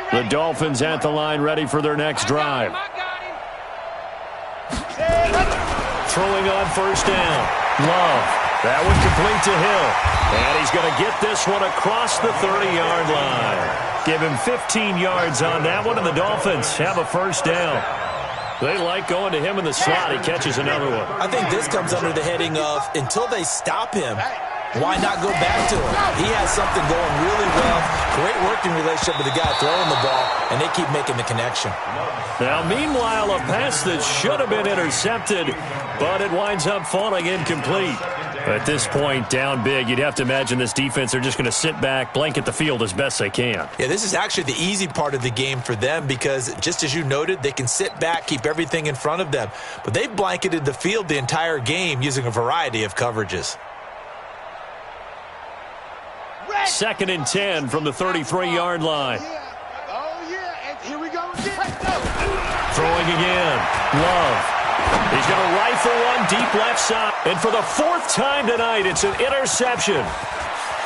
line. The Dolphins at the line, ready for their next drive. Throwing on first down. Love. That one complete to Hill. And he's going to get this one across the 30-yard line. Give him 15 yards on that one, and the Dolphins have a first down. They like going to him in the slot. He catches another one. I think this comes under the heading of, until they stop him, why not go back to him? He has something going really well. Great working relationship with the guy throwing the ball, and they keep making the connection. Now, meanwhile, a pass that should have been intercepted, but it winds up falling incomplete. At this point, down big, you'd have to imagine this defense are just going to sit back, blanket the field as best they can. Yeah, this is actually the easy part of the game for them because, just as you noted, they can sit back, keep everything in front of them. But they've blanketed the field the entire game using a variety of coverages. 2nd and 10 from the 33-yard line. Oh, yeah, and here we go again. Throwing again. Love. He's going to rifle one deep left side. And for the 4th time tonight, it's an interception.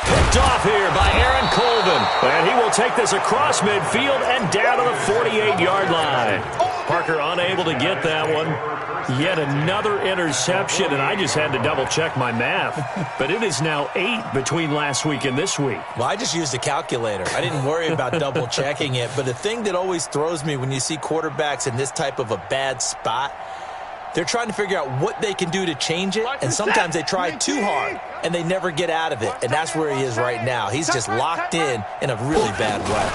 Picked off here by Aaron Colvin. And he will take this across midfield and down to the 48-yard line. Parker unable to get that one. Yet another interception, and I just had to double-check my math. But it is now 8 between last week and this week. Well, I just used a calculator. I didn't worry about double-checking it. But the thing that always throws me when you see quarterbacks in this type of a bad spot, they're trying to figure out what they can do to change it, and sometimes they try too hard, and they never get out of it. And that's where he is right now. He's just locked in a really bad way.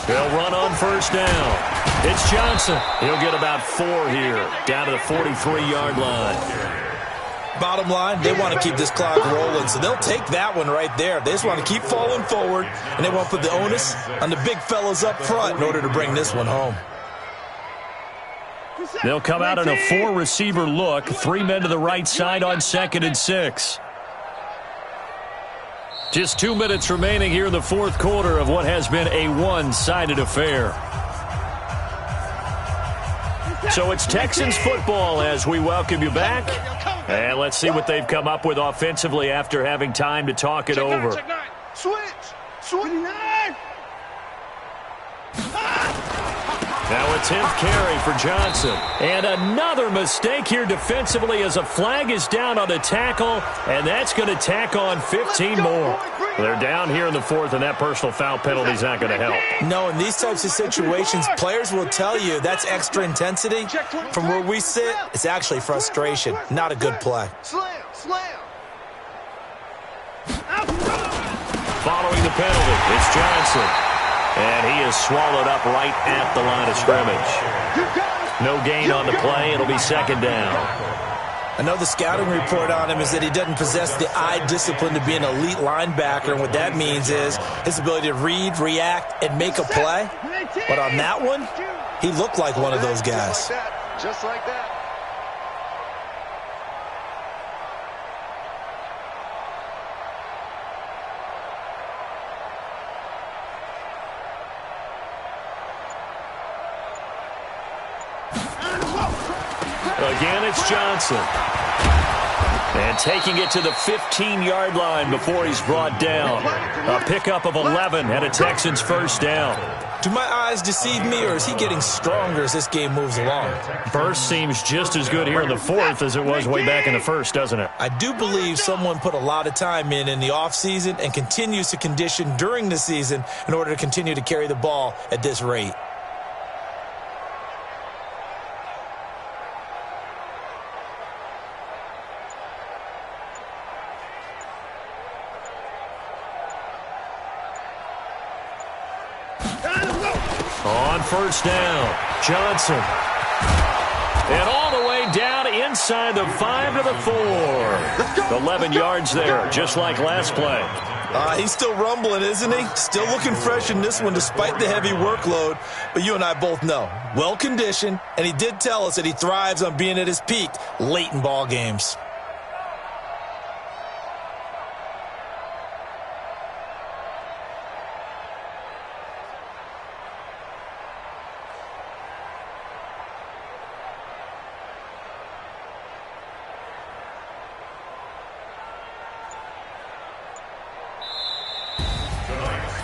They'll run on first down. It's Johnson. He'll get about 4 here, down to the 43-yard line. Bottom line, they want to keep this clock rolling, so they'll take that one right there. They just want to keep falling forward, and they want to put the onus on the big fellas up front in order to bring this one home. They'll come out in a 4-receiver look. 3 men to the right side on 2nd and 6. Just 2 minutes remaining here in the fourth quarter of what has been a one-sided affair. So it's Texans football as we welcome you back. And let's see what they've come up with offensively after having time to talk it over. Switch. Now it's his carry for Johnson. And another mistake here defensively as a flag is down on the tackle, and that's going to tack on 15 more. They're down here in the fourth, and that personal foul penalty is not going to help. No, in these types of situations, players will tell you that's extra intensity. From where we sit, it's actually frustration, not a good play. Slam. Following the penalty, it's Johnson. And he is swallowed up right at the line of scrimmage. No gain on the play. It'll be 2nd down. I know the scouting report on him is that he doesn't possess the eye discipline to be an elite linebacker, and what that means is his ability to read, react, and make a play. But on that one, he looked like one of those guys. Just like that. Again, it's Johnson. And taking it to the 15-yard line before he's brought down. A pickup of 11 and a Texans first down. Do my eyes deceive me, or is he getting stronger as this game moves along? Burst seems just as good here in the fourth as it was way back in the first, doesn't it? I do believe someone put a lot of time in the offseason and continues to condition during the season in order to continue to carry the ball at this rate. On first down, Johnson. And all the way down inside the 5 to the 4. 11 yards there, just like last play. He's still rumbling, isn't he? Still looking fresh in this one despite the heavy workload. But you and I both know, well-conditioned, and he did tell us that he thrives on being at his peak late in ball games.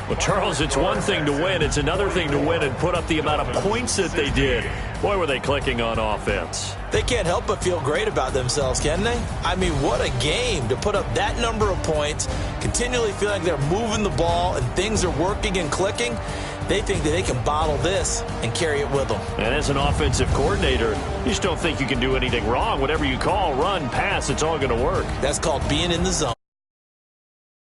Well, Charles, it's one thing to win. It's another thing to win and put up the amount of points that they did. Boy, were they clicking on offense. They can't help but feel great about themselves, can they? I mean, what a game to put up that number of points, continually feel like they're moving the ball and things are working and clicking. They think that they can bottle this and carry it with them. And as an offensive coordinator, you just don't think you can do anything wrong. Whatever you call, run, pass, it's all going to work. That's called being in the zone.